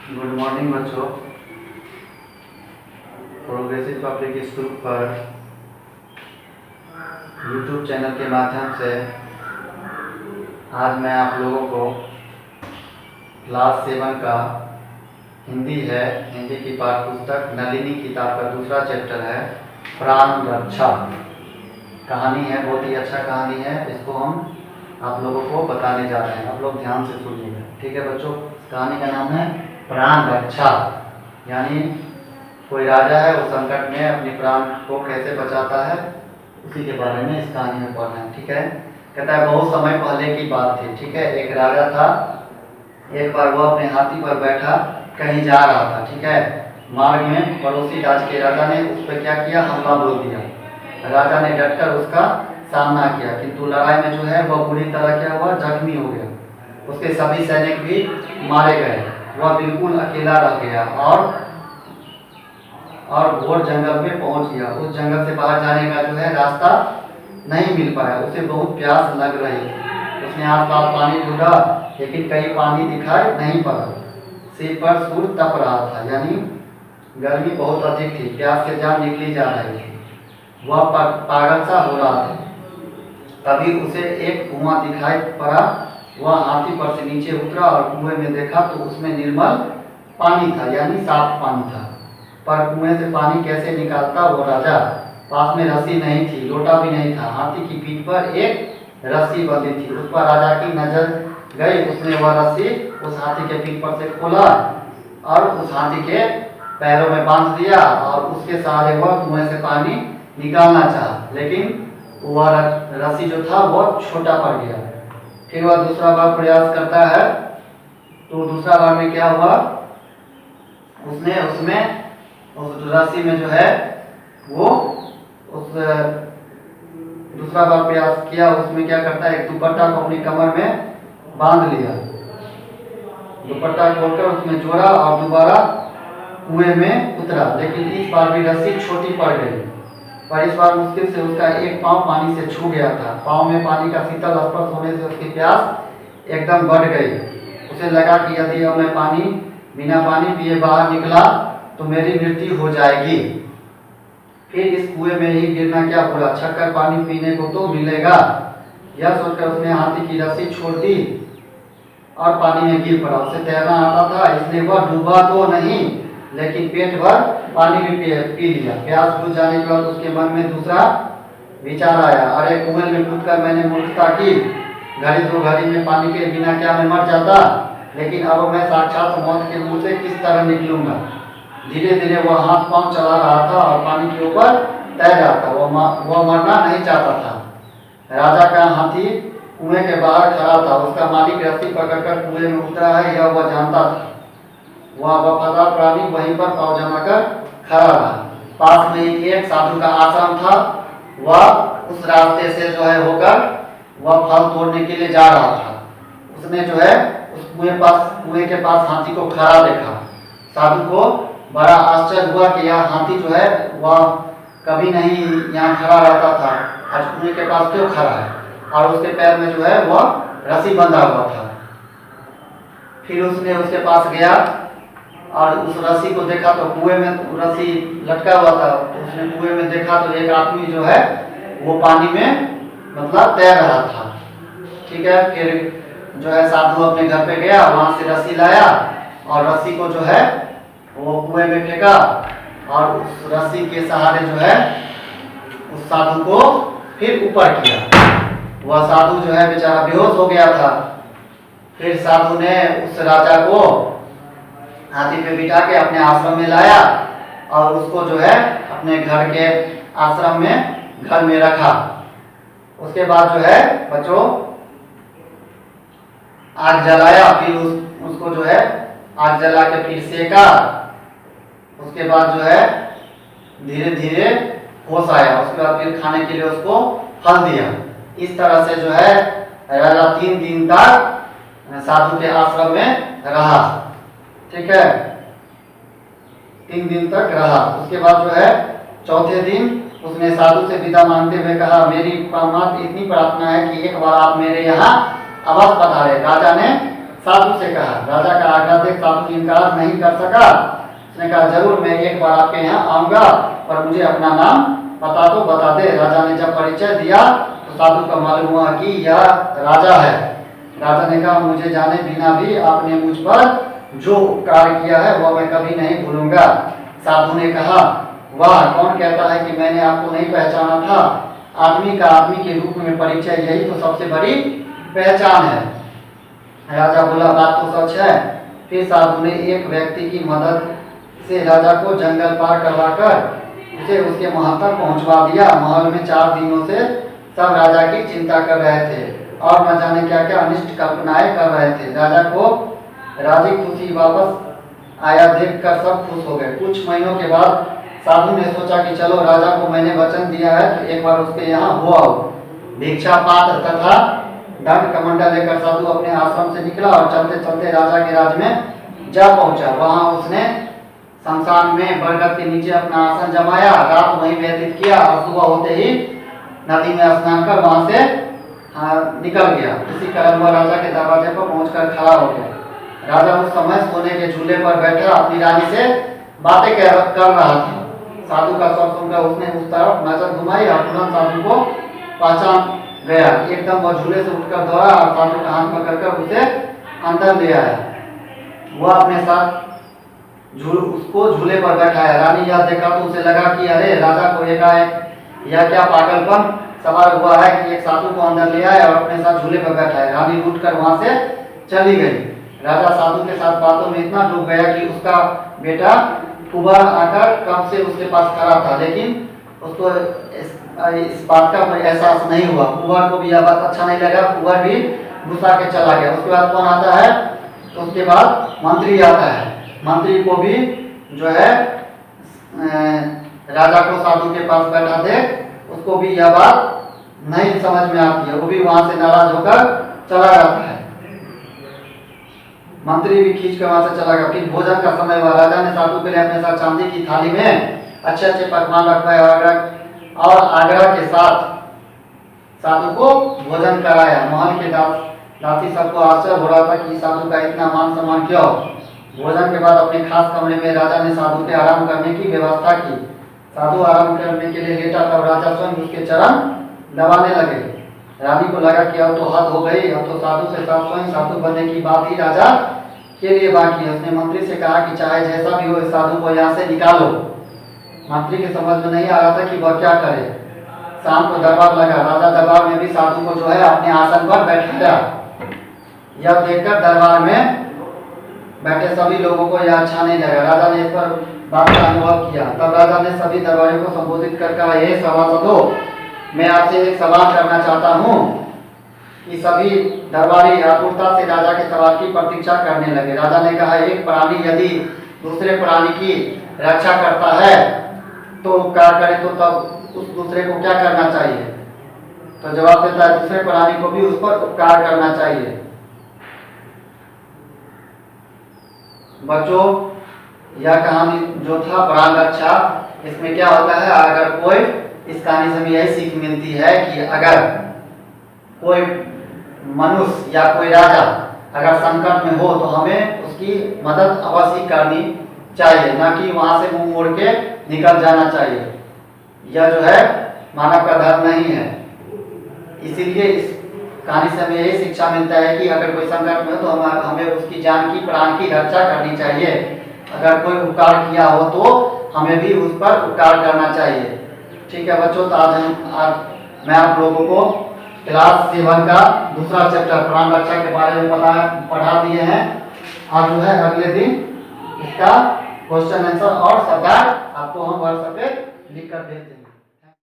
Good morning बच्चों। Progressive public school पर YouTube channel के माध्यम से आज मैं आप लोगों को क्लास 7 का हिंदी की पाठ्य पुस्तक नलिनी किताब का दूसरा चैप्टर है प्राण रक्षा। कहानी है, बहुत ही अच्छा कहानी है। इसको हम आप लोगों को बताने जा रहे हैं। आप लोग ध्यान से सुनिएगा, ठीक है बच्चों। कहानी का नाम है प्राण रक्षा। यानी कोई राजा है, वो संकट में अपने प्राण को कैसे बचाता है, उसी के बारे में इस कहानी में पढ़ना है, ठीक है। कहता है बहुत समय पहले की बात थी, ठीक है। एक राजा था। एक बार वो अपने हाथी पर बैठा कहीं जा रहा था, ठीक है। मार्ग में पड़ोसी राज्य के राजा ने उस पर क्या किया, हमला बोल दिया। राजा ने डटकर उसका सामना किया, किंतु लड़ाई में जो है वह बुरी तरह क्या हुआ, जख्मी हो गया। उसके सभी सैनिक भी मारे गए। वह बिल्कुल अकेला रह गया और घोर जंगल में पहुंच गया। उस जंगल से बाहर जाने का जो है रास्ता नहीं मिल पाया। उसे बहुत प्यास लग रही थी। उसने आसपास पानी ढूंढा, लेकिन कहीं पानी दिखाई नहीं पड़ा। सिर पर सूर्य तप रहा था, यानी गर्मी बहुत अधिक थी। प्यास से जान निकली जा रही थी। वह पागल सा हो रहा था। तभी उसे एक कुआं दिखाई पड़ा। वह हाथी पर से नीचे उतरा और कुएं में देखा तो उसमें निर्मल पानी था, यानी साफ पानी था। पर कुएं से पानी कैसे निकालता वो राजा। पास में रस्सी नहीं थी, लोटा भी नहीं था। हाथी की पीठ पर एक रस्सी बंधी थी। उस पर राजा की नजर गई। उसने वह रस्सी उस हाथी के पीठ पर से खोला और उस हाथी के पैरों में बांध दिया और उसके सहारे वह कुएं से पानी निकालना चाहा, लेकिन वह रस्सी जो था वो छोटा पड़ गया। फिर वह दूसरा बार प्रयास करता है, तो दूसरा बार में क्या हुआ, उसने उसमें उस रस्सी में जो है वो उस दूसरा बार प्रयास किया। उसमें क्या करता है, एक दुपट्टा को अपनी कमर में बांध लिया। दुपट्टा खोलकर उसमें जोड़ा और दोबारा कुएं में उतरा, लेकिन इस बार भी रस्सी छोटी पड़ गई। पर इस बार मुश्किल से उसका एक पांव पानी से छू गया था। पांव में पानी का शीतल स्पर्श होने से उसकी प्यास एकदम बढ़ गई। उसे लगा कि यदि अब मैं बिना पानी पिए बाहर निकला तो मेरी मृत्यु हो जाएगी। फिर इस कुएं में ही गिरना क्या बुरा, छक्कर पानी पीने को तो मिलेगा। यह सोचकर उसने हाथी की रस्सी छोड़ दी और पानी में गिर पड़ा। उसे तैरना आता था, इसलिए वह डूबा तो नहीं, लेकिन पेट भर पानी भी पी लिया। प्यास बुझ जाने के बाद उसके मन में दूसरा विचार आया, अरे कुएं में कूदकर मैंने मूर्खता की। घड़ी दो घड़ी में पानी के बिना क्या मैं मर जाता, लेकिन अब मैं साक्षात मौत के मुंह से किस तरह निकलूंगा। धीरे धीरे वह हाथ पांव चला रहा था और पानी के ऊपर तैर रहा था। वह मरना नहीं चाहता था। राजा का हाथी कुएं के बाहर खड़ा था। उसका मालिक रस्सी पकड़कर कुएं में उतरा है, यह वह जानता था। वह वफादार प्राणी वहीं पर पाँव जमाकर खड़ा रहा। पास में ही एक साधु का आश्रम था। वह उस रास्ते से जो है होकर वह फल तोड़ने के लिए जा रहा था। उसने जो है उस कुएं के पास हाथी को खड़ा देखा। साधु को बड़ा आश्चर्य हुआ कि यह हाथी जो है वह कभी नहीं यहाँ खड़ा रहता था, आज कुएं के पास क्यों खड़ा है, और उसके पैर में जो है वह रस्सी बंधा हुआ था। फिर उसने उसके पास गया और उस रस्सी को देखा तो कुएं में रस्सी लटका हुआ था। तो उसने कुएं में देखा तो एक आदमी जो है वो पानी में मतलब तैर रहा था, ठीक है। फिर जो है साधु अपने घर पे गया, वहां से रस्सी लाया और रस्सी को जो है वो कुएं में फेंका और उस रस्सी के सहारे जो है उस साधु को फिर ऊपर किया। वह साधु जो है बेचारा बेहोश हो गया था। फिर साधु ने उस राजा को हाथी पे बिठा के अपने आश्रम में लाया और उसको जो है अपने घर के आश्रम में घर में रखा। उसके बाद जो है बच्चों आग जलाया। फिर उसको जो है आग जला के फिर सेका। उसके बाद जो है धीरे धीरे होश आया। उसके बाद फिर खाने के लिए उसको फल दिया। इस तरह से जो है राजा 3 दिन तक साधु के आश्रम में रहा, ठीक है। 3 दिन तक रहा। उसके बाद जो है चौथे दिन उसने साधु से विदा मांगते हुए कहा, मेरी मात्र इतनी प्रार्थना है कि एक बार आप मेरे यहाँ अवश्य पधारे। राजा ने साधु से कहा। राजा का आग्रह देख साधु इनकार नहीं कर सका। उसने कहा जरूर मैं एक बार आपके यहाँ आऊंगा और मुझे अपना नाम पता तो बता दे। राजा ने जब परिचय दिया तो साधु को मालूम हुआ कि यह राजा है। राजा ने कहा मुझे जाने बिना भी आपने मुझ पर जो उपकार किया है वह मैं कभी नहीं भूलूंगा। साधु ने कहा वाह, कौन कहता है कि मैंने आपको नहीं पहचाना था। आदमी का आदमी के रूप में परिचय यही तो सबसे बड़ी पहचान है। राजा बोला बात तो सच है। फिर साधु ने एक व्यक्ति की मदद से राजा को जंगल पार करवाकर उसे उसके महल तक पहुंचवा दिया। महल में 4 दिनों से सब राजा की चिंता कर रहे थे और न जाने क्या क्या अनिष्ट कल्पनाएं कर रहे थे। राजा को राजी खुशी वापस आया देखकर सब खुश हो गए। कुछ महीनों के बाद साधु ने सोचा कि चलो राजा को मैंने वचन दिया है तो एक बार उसके यहाँ हो आओ। भिक्षा पात्र तथा दंड कमंडल लेकर साधु अपने आश्रम से निकला और चलते चलते राजा के राज में जा पहुंचा। वहां उसने शमशान में बरगद के नीचे अपना आसन जमाया, रात वहीं व्यतीत किया और सुबह होते ही नदी में स्नान कर वहां से निकल गया। इसी कारण वह राजा के दरवाजे पर पहुंचकर खड़ा हो गया। राजा उस समय सोने के झूले पर बैठा अपनी रानी से बातें कर रहा था। साधु का स्वर सुनकर उसने उस तरफ नजर घुमाई और तुरंत साधु को पहचान गया। एकदम वह झूले से उठकर दौड़ा और साधु का हाथ पकड़कर उसे अंदर ले आया। वह अपने साथ उसको झूले पर बैठाया। रानी यह देखा तो उसे लगा कि अरे राजा को एकाएक यह क्या पागलपन सवार हुआ है कि एक साधु को अंदर ले आए और अपने साथ झूले पर बैठाए। रानी उठकर वहां से चली गई। राजा साधु के साथ बातों में इतना डूब गया कि उसका बेटा कुंवर आकर कब से उसके पास खड़ा था, लेकिन उसको इस बात का कोई एहसास नहीं हुआ। कुंवर को भी यह बात अच्छा नहीं लगा। कुंवर भी गुस्सा के चला गया। उसके बाद कौन आता है तो उसके बाद मंत्री आता है। मंत्री को भी जो है राजा को साधु के पास बैठा देख उसको भी यह बात नहीं समझ में आती है। वो भी वहां से नाराज होकर चला जाता है। मंत्री भी खींच कर वहां से चला गया। फिर भोजन का समय हुआ। राजा ने साधु के लिए अपने साथ चांदी की थाली में अच्छे अच्छे पकवान रखवाए और आग्रह के साथ साधु को भोजन कराया। महल के दासी सबको आश्चर्य हो रहा था कि साधु का इतना मान सम्मान क्यों। भोजन के बाद अपने खास कमरे में राजा ने साधु के आराम करने की व्यवस्था की। साधु आराम करने के लिए लेटा तब राजा स्वयं उसके चरण दबाने लगे। रानी को लगा कि अब तो हद हो गई, अब तो साधु के साथ स्वयं साधु बनने की बात ही राजा के लिए बाकी है। उसने मंत्री से कहा कि चाहे जैसा भी हो इस साधु को यहाँ से निकालो। मंत्री के समझ में नहीं आ रहा था कि वह क्या करे। शाम को दरबार लगा। राजा दरबार में भी साधु को जो है अपने आसन पर बैठाया। यह देखकर दरबार में बैठे सभी लोगों को यह अच्छा नहीं लगा। राजा ने इस पर बात का अनुभव किया। तब राजा ने सभी दरबारियों को संबोधित कर कहा, हे सभासदों, मैं आपसे एक सवाल करना चाहता हूँ। कि सभी दरबारी आतुरता से राजा के सवाल की प्रतीक्षा करने लगे। राजा ने कहा, एक प्राणी यदि दूसरे प्राणी की रक्षा करता है तो उपकार करे तो तब उस दूसरे को क्या करना चाहिए। तो जवाब देता है, दूसरे प्राणी को भी उस पर उपकार करना चाहिए। बच्चों, यह कहानी जो था प्राण रक्षा, इसमें क्या होता है, अगर कोई इस कहानी से भी यही सीख मिलती है कि अगर कोई मनुष्य या कोई राजा अगर संकट में हो तो हमें उसकी मदद अवश्य करनी चाहिए, ना कि वहां से मुंह मोड़ के निकल जाना चाहिए। यह जो है मानव का धर्म नहीं है। इसीलिए इस कहानी से हमें यही शिक्षा मिलता है कि अगर कोई संकट में हो तो हमें उसकी जान की प्राण की रक्षा करनी चाहिए। अगर कोई उपकार किया हो तो हमें भी उस पर उपकार करना चाहिए। ठीक है बच्चों, तो आज मैं आप लोगों को क्लास 7 का दूसरा चैप्टर प्राण रक्षा के बारे में पढ़ा दिए हैं। आज जो है अगले दिन इसका क्वेश्चन आंसर और सवाल आपको हम व्हाट्सएप पे लिख कर भेज देंगे।